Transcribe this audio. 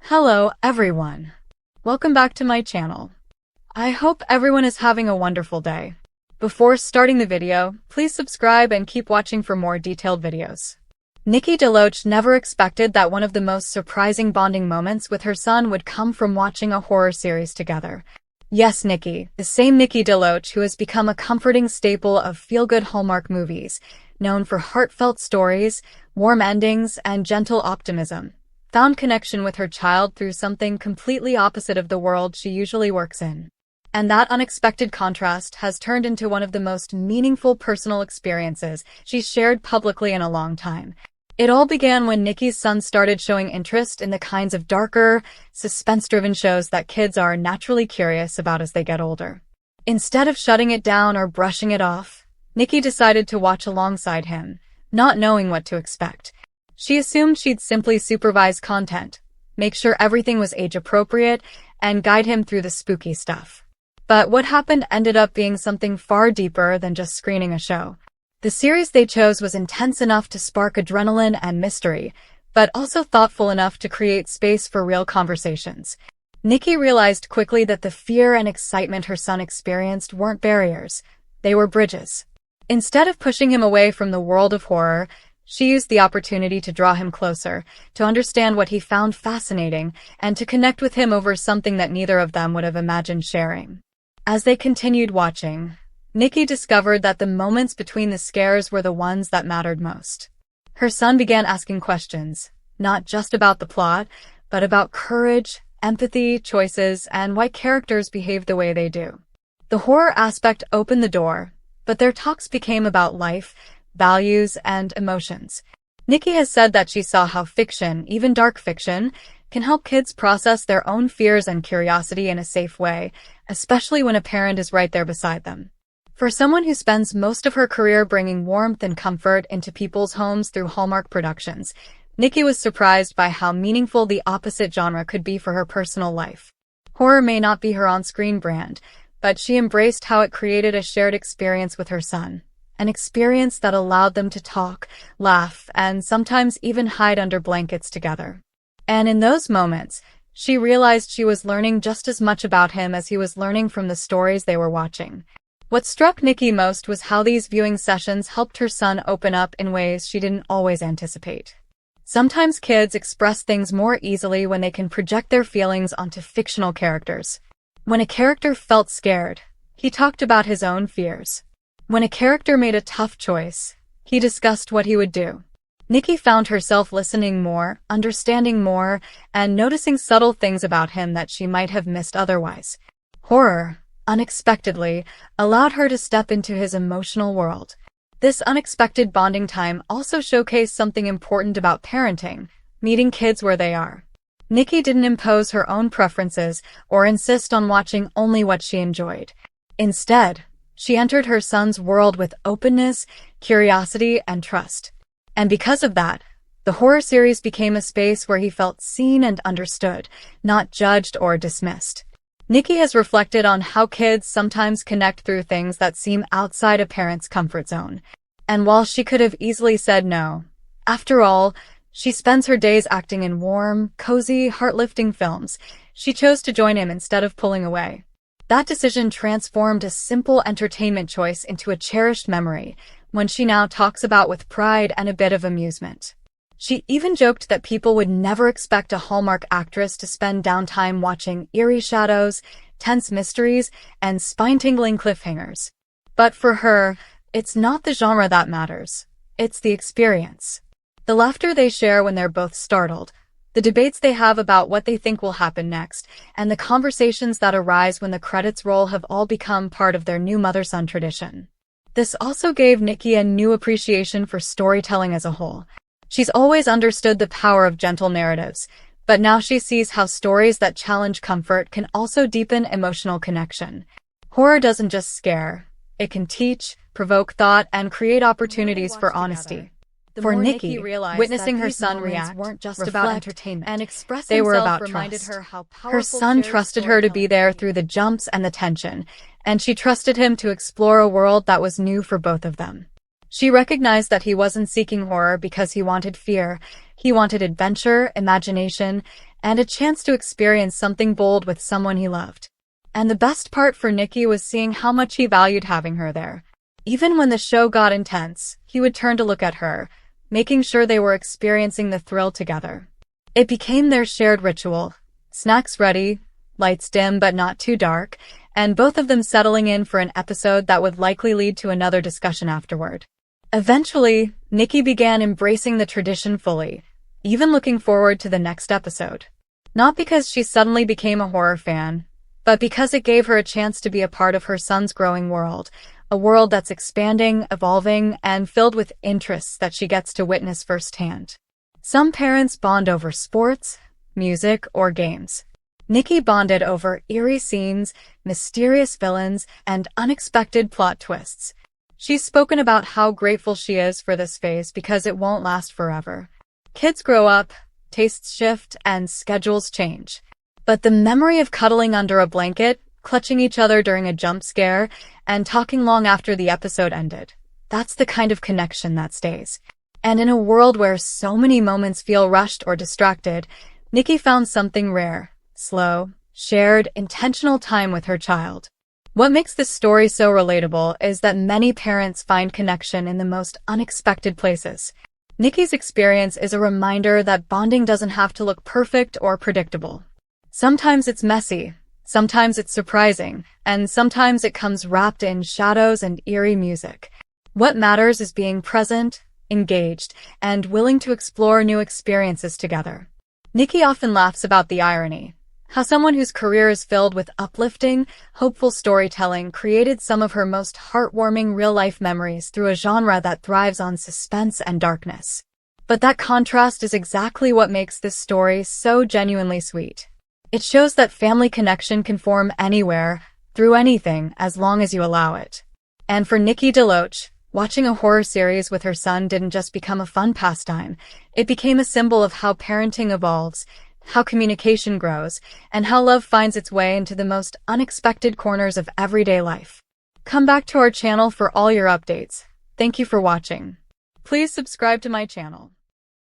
Hello, everyone. Welcome back to my channel. I hope everyone is having a wonderful day. Before starting the video, please subscribe and keep watching for more detailed videos. Nikki DeLoach never expected that one of the most surprising bonding moments with her son would come from watching a horror series together. Yes, Nikki, the same Nikki DeLoach who has become a comforting staple of feel-good Hallmark movies, known for heartfelt stories, warm endings, and gentle optimism, found connection with her child through something completely opposite of the world she usually works in. And that unexpected contrast has turned into one of the most meaningful personal experiences she's shared publicly in a long time. It all began when Nikki's son started showing interest in the kinds of darker, suspense-driven shows that kids are naturally curious about as they get older. Instead of shutting it down or brushing it off, Nikki decided to watch alongside him, not knowing what to expect. She assumed she'd simply supervise content, make sure everything was age-appropriate, and guide him through the spooky stuff. But what happened ended up being something far deeper than just screening a show. The series they chose was intense enough to spark adrenaline and mystery, but also thoughtful enough to create space for real conversations. Nikki realized quickly that the fear and excitement her son experienced weren't barriers, they were bridges. Instead of pushing him away from the world of horror, she used the opportunity to draw him closer, to understand what he found fascinating, and to connect with him over something that neither of them would have imagined sharing. As they continued watching, Nikki discovered that the moments between the scares were the ones that mattered most. Her son began asking questions, not just about the plot, but about courage, empathy, choices, and why characters behave the way they do. The horror aspect opened the door, but their talks became about life, values, and emotions. Nikki has said that she saw how fiction, even dark fiction, can help kids process their own fears and curiosity in a safe way, especially when a parent is right there beside them. For someone who spends most of her career bringing warmth and comfort into people's homes through Hallmark productions, Nikki was surprised by how meaningful the opposite genre could be for her personal life. Horror may not be her on-screen brand, but she embraced how it created a shared experience with her son, an experience that allowed them to talk, laugh, and sometimes even hide under blankets together. And in those moments, she realized she was learning just as much about him as he was learning from the stories they were watching. What struck Nikki most was how these viewing sessions helped her son open up in ways she didn't always anticipate. Sometimes kids express things more easily when they can project their feelings onto fictional characters. When a character felt scared, he talked about his own fears. When a character made a tough choice, he discussed what he would do. Nikki found herself listening more, understanding more, and noticing subtle things about him that she might have missed otherwise. Horror, unexpectedly, allowed her to step into his emotional world. This unexpected bonding time also showcased something important about parenting, meeting kids where they are. Nikki didn't impose her own preferences or insist on watching only what she enjoyed. Instead, she entered her son's world with openness, curiosity, and trust. And because of that, the horror series became a space where he felt seen and understood, not judged or dismissed. Nikki has reflected on how kids sometimes connect through things that seem outside a parent's comfort zone. And while she could have easily said no, after all, she spends her days acting in warm, cozy, heart-lifting films. She chose to join him instead of pulling away. That decision transformed a simple entertainment choice into a cherished memory, one she now talks about with pride and a bit of amusement. She even joked that people would never expect a Hallmark actress to spend downtime watching eerie shadows, tense mysteries, and spine-tingling cliffhangers. But for her, it's not the genre that matters. It's the experience. The laughter they share when they're both startled, the debates they have about what they think will happen next, and the conversations that arise when the credits roll have all become part of their new mother-son tradition. This also gave Nikki a new appreciation for storytelling as a whole. She's always understood the power of gentle narratives, but now she sees how stories that challenge comfort can also deepen emotional connection. Horror doesn't just scare. It can teach, provoke thought, and create opportunities for honesty. For Nikki, witnessing her son react weren't just about entertainment and express they were about trust. Her son trusted her to be there through the jumps and the tension, and she trusted him to explore a world that was new for both of them. She recognized that he wasn't seeking horror because he wanted fear. He wanted adventure, imagination, and a chance to experience something bold with someone he loved. And the best part for Nikki was seeing how much he valued having her there. Even when the show got intense, he would turn to look at her, making sure they were experiencing the thrill together. It became their shared ritual. Snacks ready, lights dim but not too dark, and both of them settling in for an episode that would likely lead to another discussion afterward. Eventually, Nikki began embracing the tradition fully, even looking forward to the next episode. Not because she suddenly became a horror fan, but because it gave her a chance to be a part of her son's growing world, a world that's expanding, evolving, and filled with interests that she gets to witness firsthand. Some parents bond over sports, music, or games. Nikki bonded over eerie scenes, mysterious villains, and unexpected plot twists. She's spoken about how grateful she is for this phase because it won't last forever. Kids grow up, tastes shift, and schedules change. But the memory of cuddling under a blanket, clutching each other during a jump scare, and talking long after the episode ended, that's the kind of connection that stays. And in a world where so many moments feel rushed or distracted, Nikki found something rare, slow, shared, intentional time with her child. What makes this story so relatable is that many parents find connection in the most unexpected places. Nikki's experience is a reminder that bonding doesn't have to look perfect or predictable. Sometimes it's messy, sometimes it's surprising, and sometimes it comes wrapped in shadows and eerie music. What matters is being present, engaged, and willing to explore new experiences together. Nikki often laughs about the irony. How someone whose career is filled with uplifting, hopeful storytelling created some of her most heartwarming real-life memories through a genre that thrives on suspense and darkness. But that contrast is exactly what makes this story so genuinely sweet. It shows that family connection can form anywhere, through anything, as long as you allow it. And for Nikki DeLoach, watching a horror series with her son didn't just become a fun pastime. It became a symbol of how parenting evolves, how communication grows, and how love finds its way into the most unexpected corners of everyday life. Come back to our channel for all your updates. Thank you for watching. Please subscribe to my channel.